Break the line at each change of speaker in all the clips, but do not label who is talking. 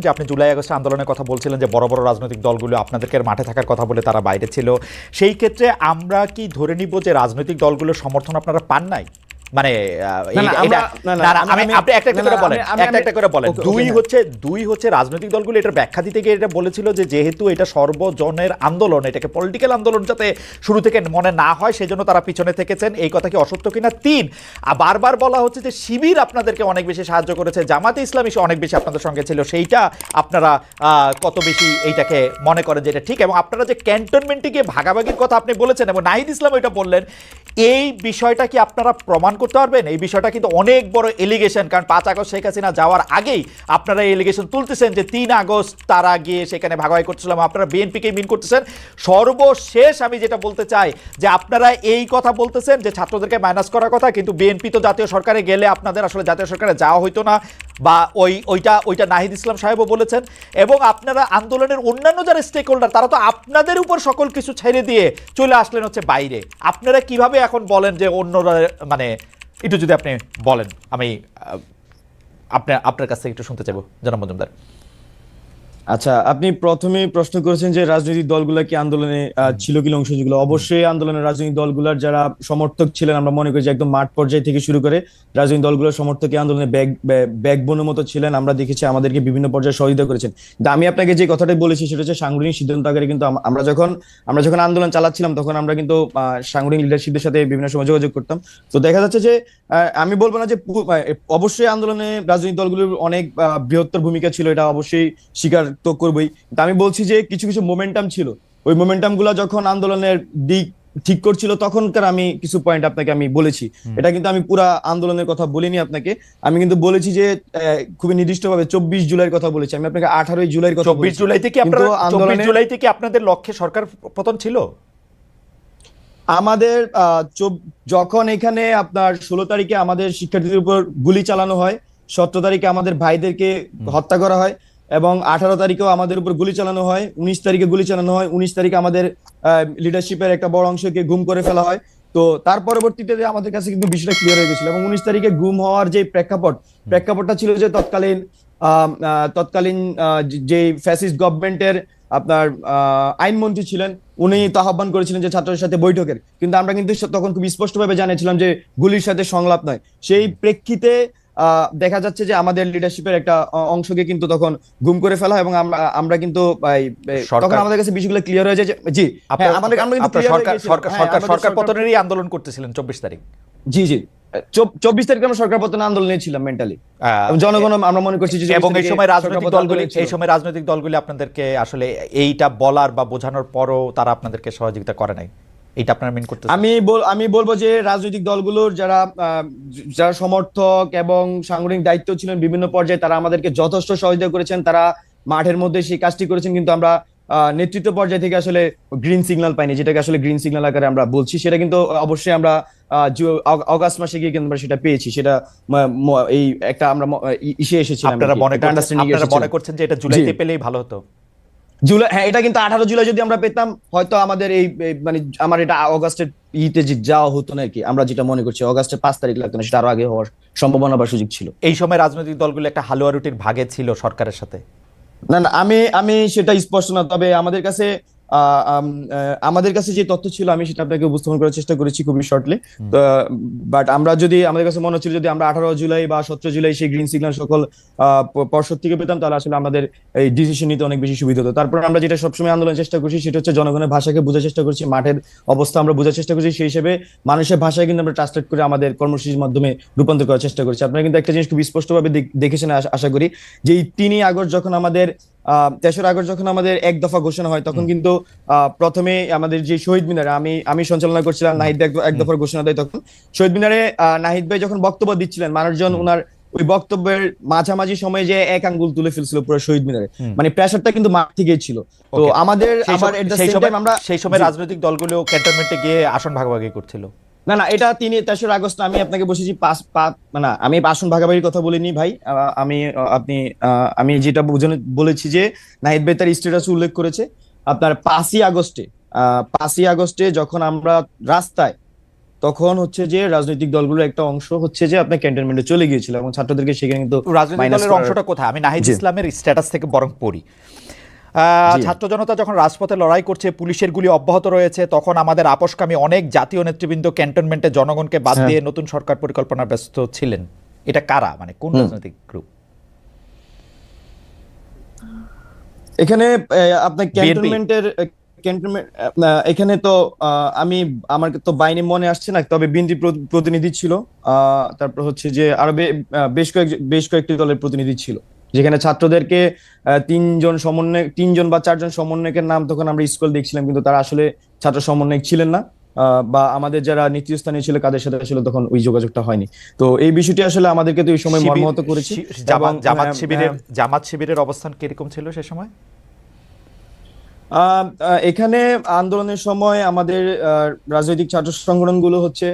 যে আপনি July August আন্দোলনের কথা বলছিলেন যে বড় বড় রাজনৈতিক দলগুলো আপনাদেরকে মাঠে থাকার কথা বলে তারা বাইরে ছিল, সেই ক্ষেত্রে আমরা কি ধরে নিব যে রাজনৈতিক দলগুলোর সমর্থন আপনারা পান নাই? মানে আপনি একটা একটা করে বলেন। দুই হচ্ছে রাজনৈতিক দলগুলো এটার ব্যাখ্যা দিতে গিয়ে এটা বলেছিল যে যেহেতু এটা সর্বজনের আন্দোলন, এটাকে পলিটিক্যাল আন্দোলন যাতে শুরু থেকে মনে না হয় সেজন্য তারা পিছনে থেকেছেন। এই কথা কি অসত্য কিনা? তিন, বারবার বলা হচ্ছে যে শিবির আপনাদেরকে অনেক বেশি সাহায্য করেছে, জামাতে ইসলামী অনেক বেশি আপনাদের সঙ্গে ছিল, সেইটা আপনারা কত বেশি এইটাকে মনে করেন যে এটা ঠিক? এবং আপনারা যে ক্যান্টনমেন্টে গিয়ে ভাগাভাগির কথা আপনি বলেছেন এবং নাহিদ ইসলাম এটা বললেন, এই বিষয়টা কি আপনারা প্রমাণ করতে পারবেন? এই বিষয়টা কিন্তু অনেক বড় এলিগেশন, কারণ 5 আগস্ট শেখ হাসিনা যাওয়ার আগেই আপনারা এই এলিগেশন তুলতেছেন যে 3 আগস্ট তারা গিয়ে সেখানে ভাগাভাগি করতেছিলাম, আপনারা বিএনপিকে মিন করতেছেন। সর্বশেষ আমি যেটা বলতে চাই যে আপনারা এই কথা বলতেছেন যে ছাত্রদেরকে মাইনাস করার কথা, কিন্তু বিএনপি তো জাতীয় সরকারে গেলে আপনাদের আসলে জাতীয় সরকারে যাওয়া হইতো না, বা ওইটা নাহিদ ইসলাম সাহেবও বলেছেন। এবং আপনারা আন্দোলনের অন্যান্য যারা স্টেক হোল্ডার তারা তো আপনাদের উপর সকল কিছু ছেড়ে দিয়ে চলে আসলেন হচ্ছে বাইরে। আপনারা কিভাবে এখন বলেন যে অন্যরা, মানে একটু যদি আপনি বলেন, আমি আপনার কাছ থেকে একটু শুনতে চাইবো জনাব মজুমদার।
আচ্ছা, আপনি প্রথমে প্রশ্ন করেছেন যে রাজনৈতিক দলগুলা কি আন্দোলনে ছিল কি অংশযোগ? অবশ্যই আন্দোলনের রাজনৈতিক দলগুলোর যারা সমর্থক ছিলেন, আমরা মনে করি যে একদম মাঠ পর্যায়ে থেকে শুরু করে রাজনৈতিক দলগুলোর সমর্থক আন্দোলনে ব্যাকবোনের মতো ছিলেন। আমরা দেখেছি আমাদেরকে বিভিন্ন পর্যায়ে সহযোগিতা করেছেন। কিন্তু আমি আপনাকে যে কথাটা বলেছি সেটা হচ্ছে সাংগঠনিক সিদ্ধান্ত আকারে। কিন্তু আমরা যখন আন্দোলন চালাচ্ছিলাম তখন আমরা কিন্তু সাংগঠনিক লিডারশিপদের সাথে বিভিন্ন সময় যোগাযোগ করতাম। তো দেখা যাচ্ছে যে আমি বলবো না যে অবশ্যই আন্দোলনে রাজনৈতিক দলগুলোর অনেক বৃহত্তর ভূমিকা ছিল, এটা অবশ্যই স্বীকার তো করবোই। আমি বলছি যে কিছু কিছু মোমেন্টাম ছিল, ওই মোমেন্টাম গুলা যখন আন্দোলনের দিক ঠিক করছিল তখনকার আমি কিছু পয়েন্ট আপনাকে আমি বলেছি। এটা কিন্তু আমি পুরা আন্দোলনের কথা বলিনি আপনাকে, আমি কিন্তু বলেছি যে খুবই নির্দিষ্টভাবে 24 জুলাইয়ের কথা বলেছি। আমি আপনাকে 18 জুলাইয়ের কথা বলেছি।
24 জুলাই থেকে আপনাদের লক্ষ্যে সরকার পতন ছিল?
আমাদের যখন এখানে আপনার 16 তারিখে আমাদের শিক্ষার্থীদের উপর গুলি চালানো হয়, 17 তারিখে আমাদের ভাইদেরকে হত্যা করা হয়, এবং 18 তারিখেও আমাদের উপর গুলি চালানো হয়, 19 তারিখে গুলি চালানো হয়, 19 তারিখে আমাদের লিডারশিপের একটা বড় অংশকে গুম করে ফেলা হয়। তো তার পরবর্তীতে আমাদের কাছে কিন্তু বিষয়টা ক্লিয়ার হয়ে গেছিল। এবং 19 তারিখে গুম হওয়ার যে প্রেক্ষাপটটা ছিল যে তৎকালীন যে ফ্যাসিস্ট গভর্নমেন্টের আপনার আইনমন্ত্রী ছিলেন, উনি তো আহ্বান করেছিলেন যে ছাত্রদের সাথে বৈঠকের। কিন্তু আমরা কিন্তু তখন খুব স্পষ্টভাবে জানিয়েছিলাম যে গুলির সাথে সংলাপ নয়। সেই প্রেক্ষিতে দেখা যাচ্ছে যে আমাদের লিডারশিপের একটা অংশকে কিন্তু তখন গুম করে ফেলা, এবং আমরা কিন্তু তখন আমাদের কাছে বিষয়গুলো ক্লিয়ার হয়ে যায় যে জি আমরা কিন্তু
সরকার পতনেরই আন্দোলন করতেছিলেন 24 তারিখ।
জি জি 24 তারিখে আমরা সরকার পতন আন্দোলনে ছিলাম মেন্টালি, জনগণ আমরা মনে করছি যে।
এবং এই সময় রাজনৈতিক দলগুলি আপনাদেরকে আসলে এইটা বলার বা বোঝানোর পরও তারা আপনাদেরকে সহযোগিতা করে নাই, এইটা আপনারা মিন করতেছেন?
আমি বলবো যে রাজনৈতিক দলগুলোর যারা সমর্থক এবং সাংগঠনিক দায়িত্ব ছিলেন বিভিন্ন পর্যায়ে, তারা আমাদেরকে যথেষ্ট সহযোগিতা করেছেন, তারা মাঠের মধ্যে সেই কাজটি করেছেন। কিন্তু আমরা নেতৃত্ব পর্যায়ে থেকে আসলে গ্রিন সিগন্যাল পাইনি, যেটাকে আসলে গ্রিন সিগন্যাল আকারে আমরা বলছি। সেটা কিন্তু অবশ্যই আমরা অগাস্ট মাসে গিয়ে কিন্তু আমরা সেটা পেয়েছি। সেটা এই একটা আমরা ইসে এসেছিলাম।
আপনারা মনে করছেন যে এটা জুলাইতে পেলেই ভালো হতো?
জুলাই, হ্যাঁ, এটা কিন্তু 18 জুলাই যদি আমরা পেতাম হয়তো আমাদের এই মানে আমার এটা অগাস্টের যাওয়া হতো না আর কি। আমরা যেটা মনে করছি অগাস্টের 5 তারিখ লাগতো না, সেটা আরো আগে হওয়ার সম্ভাবনা বা সুযোগ ছিল।
এই সময় রাজনৈতিক দলগুলো একটা হালুয়া রুটির ভাগে ছিল সরকারের সাথে।
না না, আমি সেটা স্পষ্ট না, তবে আমাদের কাছে যে তথ্য ছিল আমি সেটা আপনাকে উপস্থাপন করার চেষ্টা করেছি খুবই শর্টলি। বাট আমাদের কাছে মনে হচ্ছিল যদি আমরা 18 জুলাই বা 17 জুলাই সেই গ্রিন সিগন্যাল সকল পর্ষদ থেকে পেতাম, তাহলে আসলে আমাদের এই ডিসিশন নিতে অনেক বেশি সুবিধা হতো। তারপর আমরা যেটা সবসময় আন্দোলনের চেষ্টা করছি সেটা হচ্ছে জনগণের ভাষাকে বোঝার চেষ্টা করছি, মাঠের অবস্থা আমরা বোঝার চেষ্টা করছি, সেই হিসেবে মানুষের ভাষায় কিন্তু আমরা ট্রান্সলেট করে আমাদের কর্মসূচির মাধ্যমে রূপান্তর করার চেষ্টা করছি। আপনারা কিন্তু একটা জিনিস খুব স্পষ্টভাবে দেখেছেন আশা করি, যে এই 3 আগস্ট যখন আমাদের 3রা আগস্ট যখন আমাদের এক দফা ঘোষণা হয়, তখন কিন্তু প্রথমে আমাদের যে শহীদ মিনারে আমি সঞ্চালনা করছিলাম, নাহিদ এক দফার ঘোষণা দেয়। তখন শহীদ মিনারে নাহিদ ভাই যখন বক্তব্য দিচ্ছিলেন, মানুষজন ওনার ওই বক্তব্যের মাঝামাঝি সময়ে যে এক আঙ্গুল তুলে ফেলছিল পুরো শহীদ মিনারে, মানে প্রেসারটা কিন্তু মাঠ থেকেই ছিল। তো
সেই সময় রাজনৈতিক দলগুলো ক্যান্টনমেন্টে গিয়ে আসন ভাগাভাগি করছিল।
না না, এটা 3 আগস্ট আমি আপনাকে বসেছি না, আমি আসন ভাগাভাগির কথা বলিনি ভাই। আমি যেটা বলেছি যে নাহিদ ভাই তার স্ট্যাটাস উল্লেখ করেছে আপনার 5ই আগস্টে যখন আমরা রাস্তায়, তখন হচ্ছে যে রাজনৈতিক দলগুলোর একটা অংশ হচ্ছে যে আপনার ক্যান্টনমেন্টে চলে গিয়েছিল এবং ছাত্রদেরকে সেখানে কিন্তু
রাজনৈতিক
মাইনাস
দলের অংশটা কোথায়? আমি নাহিদ
জি
ইসলামের স্ট্যাটাস থেকে বরং পড়ি।
জি
ছাত্র জনতা যখন রাজপথে লড়াই করছে, পুলিশের গুলি অব্যাহত রয়েছে, তখন আমাদের আপোষকামী অনেক জাতীয় নেতৃবৃন্দ ক্যান্টনমেন্টে জনগণকে বাদ
হ্যাঁ
দিয়ে নতুন সরকার পরিকল্পনায় ব্যস্ত ছিলেন। এটা কারা, মানে কোন
হুম।
রাজনৈতিক গ্রুপ?
এখানে আপনার
বিএনপি?
ক্যান্টনমেন্ট এখানে তো আমি আমার তো বাহিনী মনে আসছে না, তবে বিএনপি প্রতিনিধি ছিল। তারপর হচ্ছে যে আরো বেশ কয়েকটি দলের প্রতিনিধি ছিল, যেখানে ছাত্রদেরকে তিনজন বা চারজন সমন্বয়কের নাম তখন আমরা স্কুল দেখছিলাম, কিন্তু তারা আসলে ছাত্র সমন্বয়ক ছিলেন না। বা আমাদের যারা নেতৃস্থানীয় ছিল কাদের সাথে আসলে তখন ওই যোগাযোগটা হয়নি। তো এই বিষয়টি আসলে আমাদেরকে তো এই সময়
শিবির,
মর্মাহত করেছে। এবং
জামাত শিবিরের অবস্থান কিরকম ছিল সে সময়?
এখানে আন্দোলনের সময় আমাদের রাজনৈতিক ছাত্র সংগঠনগুলো হচ্ছে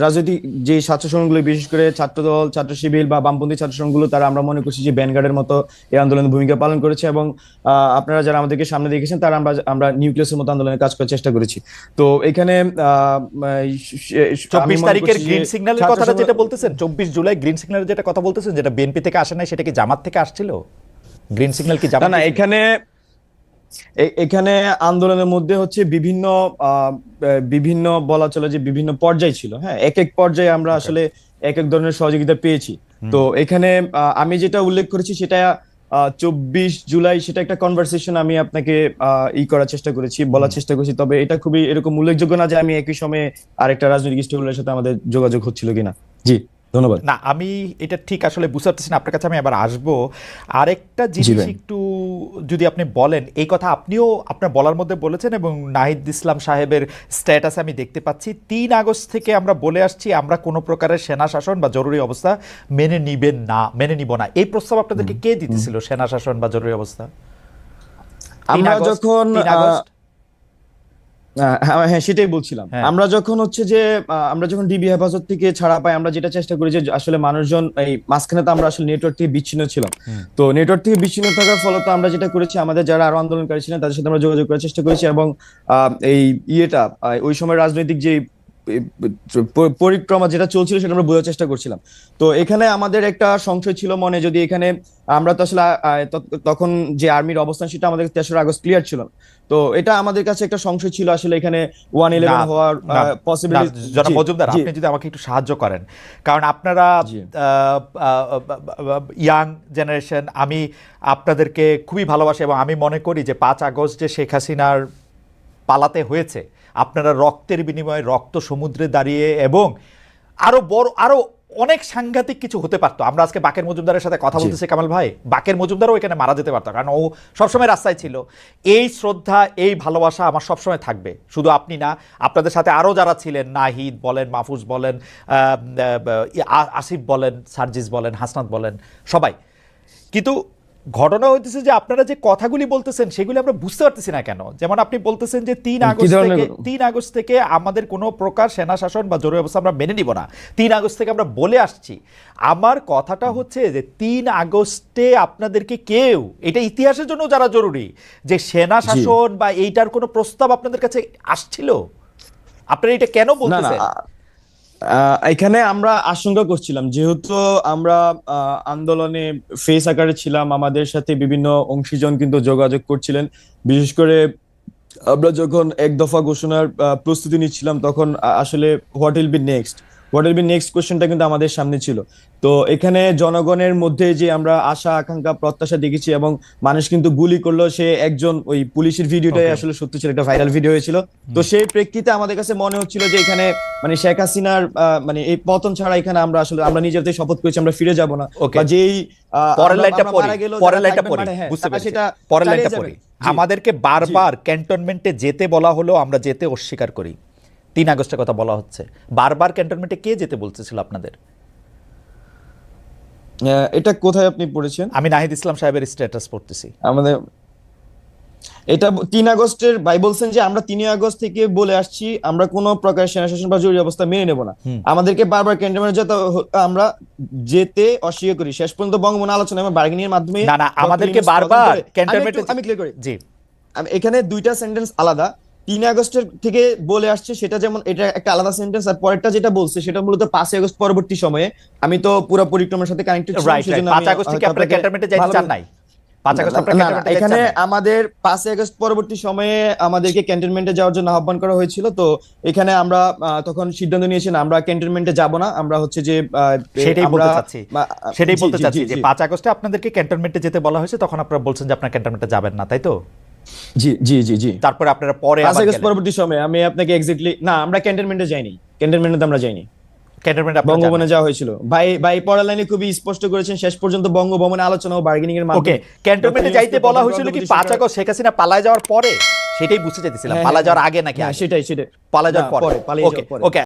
রাজনৈতিক যে ছাত্র সংগঠনগুলো, বিশেষ করে ছাত্রদল, ছাত্র শিবির বা বামপন্থী ছাত্র সংঘগুলো, তারা আমরা মনে করছি যে ভ্যানগার্ডের মতো এই আন্দোলনে ভূমিকা পালন করেছে। এবং আপনারা যারা আমাদেরকে সামনে দেখেছেন তারা আমরা নিউক্লিয়াসের মতো আন্দোলনে কাজ করার চেষ্টা করেছি। তো এখানে আমি
24
মনে
তারিখের
করছি যে
গ্রিন সিগন্যালের
ছাত্র
কথাটা
সংগঠন
যেটা বলতেছেন, 24 জুলাই গ্রিন সিগন্যালের যেটা কথা বলতেছেন, যেটা বিএনপি থেকে আসে নাই, সেটা কি জামাত থেকে আসছিল? গ্রিন সিগন্যাল কি
না
জামাত
না,
দিয়েছিল?
এখানে আন্দোলনের মধ্যে হচ্ছে বিভিন্ন বলা চলে যে বিভিন্ন পর্যায় ছিল। হ্যাঁ, এক এক পর্যায়ে আমরা
ওকে।
আসলে এক এক ধরনের সহযোগিতা পেয়েছি। তো এখানে আমি যেটা উল্লেখ করেছি সেটা 24 জুলাই, সেটা একটা কনভারসেশন আমি আপনাকে করার চেষ্টা করেছি, বলার চেষ্টা করেছি। তবে এটা খুবই এরকম উল্লেখযোগ্য না যে আমি একই সময়ে আরেকটা রাজনৈতিক স্টেকের সাথে আমাদের যোগাযোগ হচ্ছিল কিনা। জি, ধন্যবাদ।
না, আমি এটা ঠিক আসলে বুঝতে পারতেছি না, আপনার কাছে আমি আবার আসবো। আরেকটা
জি
জিনিস
ভাই।
একটু যদি আপনি বলেন, এই কথা আপনিও আপনার বলার মধ্যে বলেছেন এবং নাহিদ ইসলাম সাহেবের স্ট্যাটাসে আমি দেখতে পাচ্ছি 3 আগস্ট থেকে আমরা বলে আসছি আমরা কোনো প্রকারের সেনা শাসন বা জরুরি অবস্থা মেনে নিব না। এই প্রস্তাব আপনাদেরকে কে দিতেছিল, সেনা শাসন বা জরুরি অবস্থা? 3
আমরা
আগস্ট,
যখন
3 আগস্ট।
হ্যাঁ হ্যাঁ, সেটাই বলছিলাম।
হ্যাঁ।
আমরা যখন হচ্ছে যে আমরা যখন ডিবি হেফাজত থেকে ছাড়া পাই, আমরা যেটা চেষ্টা করি যে আসলে মানুষজন এই মাঝখানে তো আমরা আসলে নেটওয়ার্ক থেকে বিচ্ছিন্ন ছিলাম। তো নেটওয়ার্ক থেকে বিচ্ছিন্ন থাকার ফলত আমরা যেটা করেছি, আমাদের যারা আরো আন্দোলনকারী ছিলেন তাদের সাথে আমরা যোগাযোগ করার চেষ্টা করেছি। এবং এই ওই সময় রাজনৈতিক যে পরিক্রমা যেটা চলছিল সেটা আমরা বোঝার চেষ্টা করছিলাম। তো এখানে আমাদের একটা সংশয় ছিল মনে, যদি এখানে আমরা তো আসলে তখন যে আর্মির অবস্থান সেটা আমাদের 3রা আগস্ট ক্লিয়ার ছিল না। তো এটা আমাদের কাছে একটা সংশয় ছিল আসলে এখানে 111
না
হওয়ার
না না,
পসিবিলিটি।
জনাব মজুমদার,
জি
আপনি যদি আমাকে একটু সাহায্য করেন, কারণ আপনারা
জি
ইয়াং জেনারেশন, আমি আপনাদেরকে খুবই ভালোবাসি এবং আমি মনে করি যে 5 আগস্ট যে শেখ হাসিনার পালাতে হয়েছে, আপনারা রক্তের বিনিময়ে রক্ত সমুদ্রে দাঁড়িয়ে, এবং আরো অনেক সাংঘাতিক কিছু হতে পারতো। আমরা আজকে বাকের মজুমদারের সাথে কথা
জি
বলতেছি কামাল ভাই, বাকের মজুমদারও এখানে মারা যেতে পারতো, কারণ ও সবসময় রাস্তায় ছিল। এই শ্রদ্ধা, এই ভালোবাসা আমার সবসময় থাকবে, শুধু আপনি না, আপনাদের সাথে আরও যারা ছিলেন, নাহিদ বলেন, মাহফুজ বলেন, আসিফ বলেন, সার্জিস বলেন, হাসনাত বলেন, সবাই। কিন্তু ঘটনা হইতেছে যে আপনারা যে কথাগুলি বলতেছেন সেগুলি আমরা বুঝতে পারতেছি না কেন। যেমন আপনি বলতেছেন যে 3 আগস্ট থেকে আমাদের কোনো প্রকার সেনা শাসন বা জরুরি অবস্থা আমরা মেনে নিব না, 3 আগস্ট থেকে আমরা বলে আসছি। আমার কথাটা হচ্ছে যে 3 আগস্টে আপনাদেরকে কেউ, এটা ইতিহাসের জন্য যারা জরুরি, যে সেনা শাসন বা এইটার কোনো প্রস্তাব আপনাদের কাছে আসছিল? আপনারা এটা কেন
না না,
বলতেছেন?
এখানে আমরা আশঙ্কা করছিলাম, যেহেতু আমরা আন্দোলনে ফেস আকারে ছিলাম, আমাদের সাথে বিভিন্ন অংশীজন কিন্তু যোগাযোগ করছিলেন। বিশেষ করে আমরা যখন এক দফা ঘোষণার প্রস্তুতি নিচ্ছিলাম, তখন আসলে হোয়াট উইল বি নেক্সট কোশ্চেনটা কিন্তু আমাদের সামনে ছিল। তো এখানে জনগণের মধ্যে যে আমরা আশা আকাঙ্ক্ষা প্রত্যাশা দেখেছি, এবং মানুষ কিন্তু গুলি করলো, সে একজন, ওই পুলিশের ভিডিওটাই
Okay.
আসলে সত্যি ছিল, একটা ভাইরাল ভিডিও হয়েছিল। তো সেই প্রেক্ষিতে আমাদের কাছে মনে হচ্ছিল যে এখানে মানে শেখ হাসিনার মানে এই পতন ছাড়া এখানে আমরা নিজেদের শপথ করেছি আমরা ফিরে যাব না।
Okay.
বা যেই
পরের লাইনটা
আমরা
পড়ি,
মারা গেলেও
পরের
যারা
লাইনটা
থাকবেন
পড়ি,
মানে, হ্যাঁ,
বুঝতে
তারা
পেরেছি।
সেটা
পরের
চালিয়ে
লাইনটা
যাবে।
পড়ি।
জি
আমাদেরকে বারবার ক্যান্টনমেন্টে যেতে বলা হলো, আমরা যেতে অস্বীকার করি। 3 আগস্টের কথা বলা হচ্ছে, বারবার ক্যান্টনমেন্টে কে যেতে বলতেছিল আপনাদের?
এটা কোথায় আপনি পড়েছেন?
আমি নাহিদ ইসলাম সাহেবের স্ট্যাটাস পড়তেছি।
আমাদের এটা 3 আগস্টের ভাই বলছেন যে আমরা 3 আগস্ট থেকে বলে আসছি আমরা কোনো প্রকার সেনা শাসন বা জরুরি অবস্থা মেনে নেব না। আমাদেরকে বারবার ক্যান্টনমেন্টে যেতে আমরা যেতে অস্বীকার করি। শেষ পর্যন্ত বঙ্গবন্ধু আলোচনা এবং বার্গেনিং এর মাধ্যমে
না না, আমাদেরকে বারবার ক্যান্টনমেন্টে,
আমি ক্লিয়ার করি।
জি
এখানে 2টা সেন্টেন্স আলাদা। 3 আগস্টের থেকে বলে আসছে সেটা যেমন এটা একটা আলাদা সেন্টেন্স, আর পরেরটা যেটা বলছে সেটা মূলত 5 আগস্ট পরবর্তী সময়ে। আমি তো পুরো পরিক্রমার সাথে কানেক্টেড ছিলাম,
রাইট রাইট
সেজন্য
5
আমি
আগস্ট থেকে
হয়তো
আপনারা
আপনাকে
ক্যান্টনমেন্টে যাইতে
ভালোভাবে-
চান নাই? 5 আগস্ট আপনারা
না, না,
ক্যান্টনমেন্টে যাইতে
এখানে
চান নাই?
আমাদের 5 আগস্ট পরবর্তী সময়ে আমাদেরকে ক্যান্টনমেন্টে যাওয়ার জন্য আহ্বান করা হয়েছিল। তো এখানে আমরা তখন সিদ্ধান্ত নিয়েছি না, আমরা ক্যান্টনমেন্টে যাব না। আমরা হচ্ছে যে
সেটাই
আমরা
বলতে চাচ্ছি, সেটাই
জি,
বলতে
জি,
চাচ্ছি
জি,
যে
জি।
5 আগস্টে আপনাদেরকে ক্যান্টনমেন্টে যেতে বলা হয়েছে, তখন আপনারা বলছেন যে আপনারা ক্যান্টনমেন্টে যাবেন না, তাই তো?
জি, জি, জি, জি।
তারপরে আপনারা পরে
5
আবার
আগস্ট
গেলেন।
পরবর্তী সময়ে আমি আপনাকে এক্স্যাক্টলি, না আমরা ক্যান্টনমেন্টে যাইনি, ক্যান্টনমেন্টে আমরা যাইনি,
ক্যান্টনমেন্টে আপনারা যান
বঙ্গভবনে
নাই।
যাওয়া হয়েছিল। ভাই ভাই পড়ার লাইনে খুবই স্পষ্ট করেছেন, শেষ পর্যন্ত বঙ্গভবনে আলোচনা ও বার্গেনিং এর
ওকে,
মাধ্যমে
ক্যান্টনমেন্টে
ডক্টর
যাইতে
ইউনূসকে
বলা
প্রধান
হয়েছিল কি
অন্তর্বর্তী
5
সরকার-
আগস্ট শেখ হাসিনা পালায় যাওয়ার পরে? সেটাই বুঝতে চাইতেছিলাম,
হ্যাঁ,
পালায়
হ্যাঁ,
যাওয়ার আগে নাকি
হ্যাঁ,
আগে?
সেটাই
পালায়
না,
যাওয়ার পরে।
পরে, পালিয়ে
ওকে
যাওয়ার পরে।
ওকে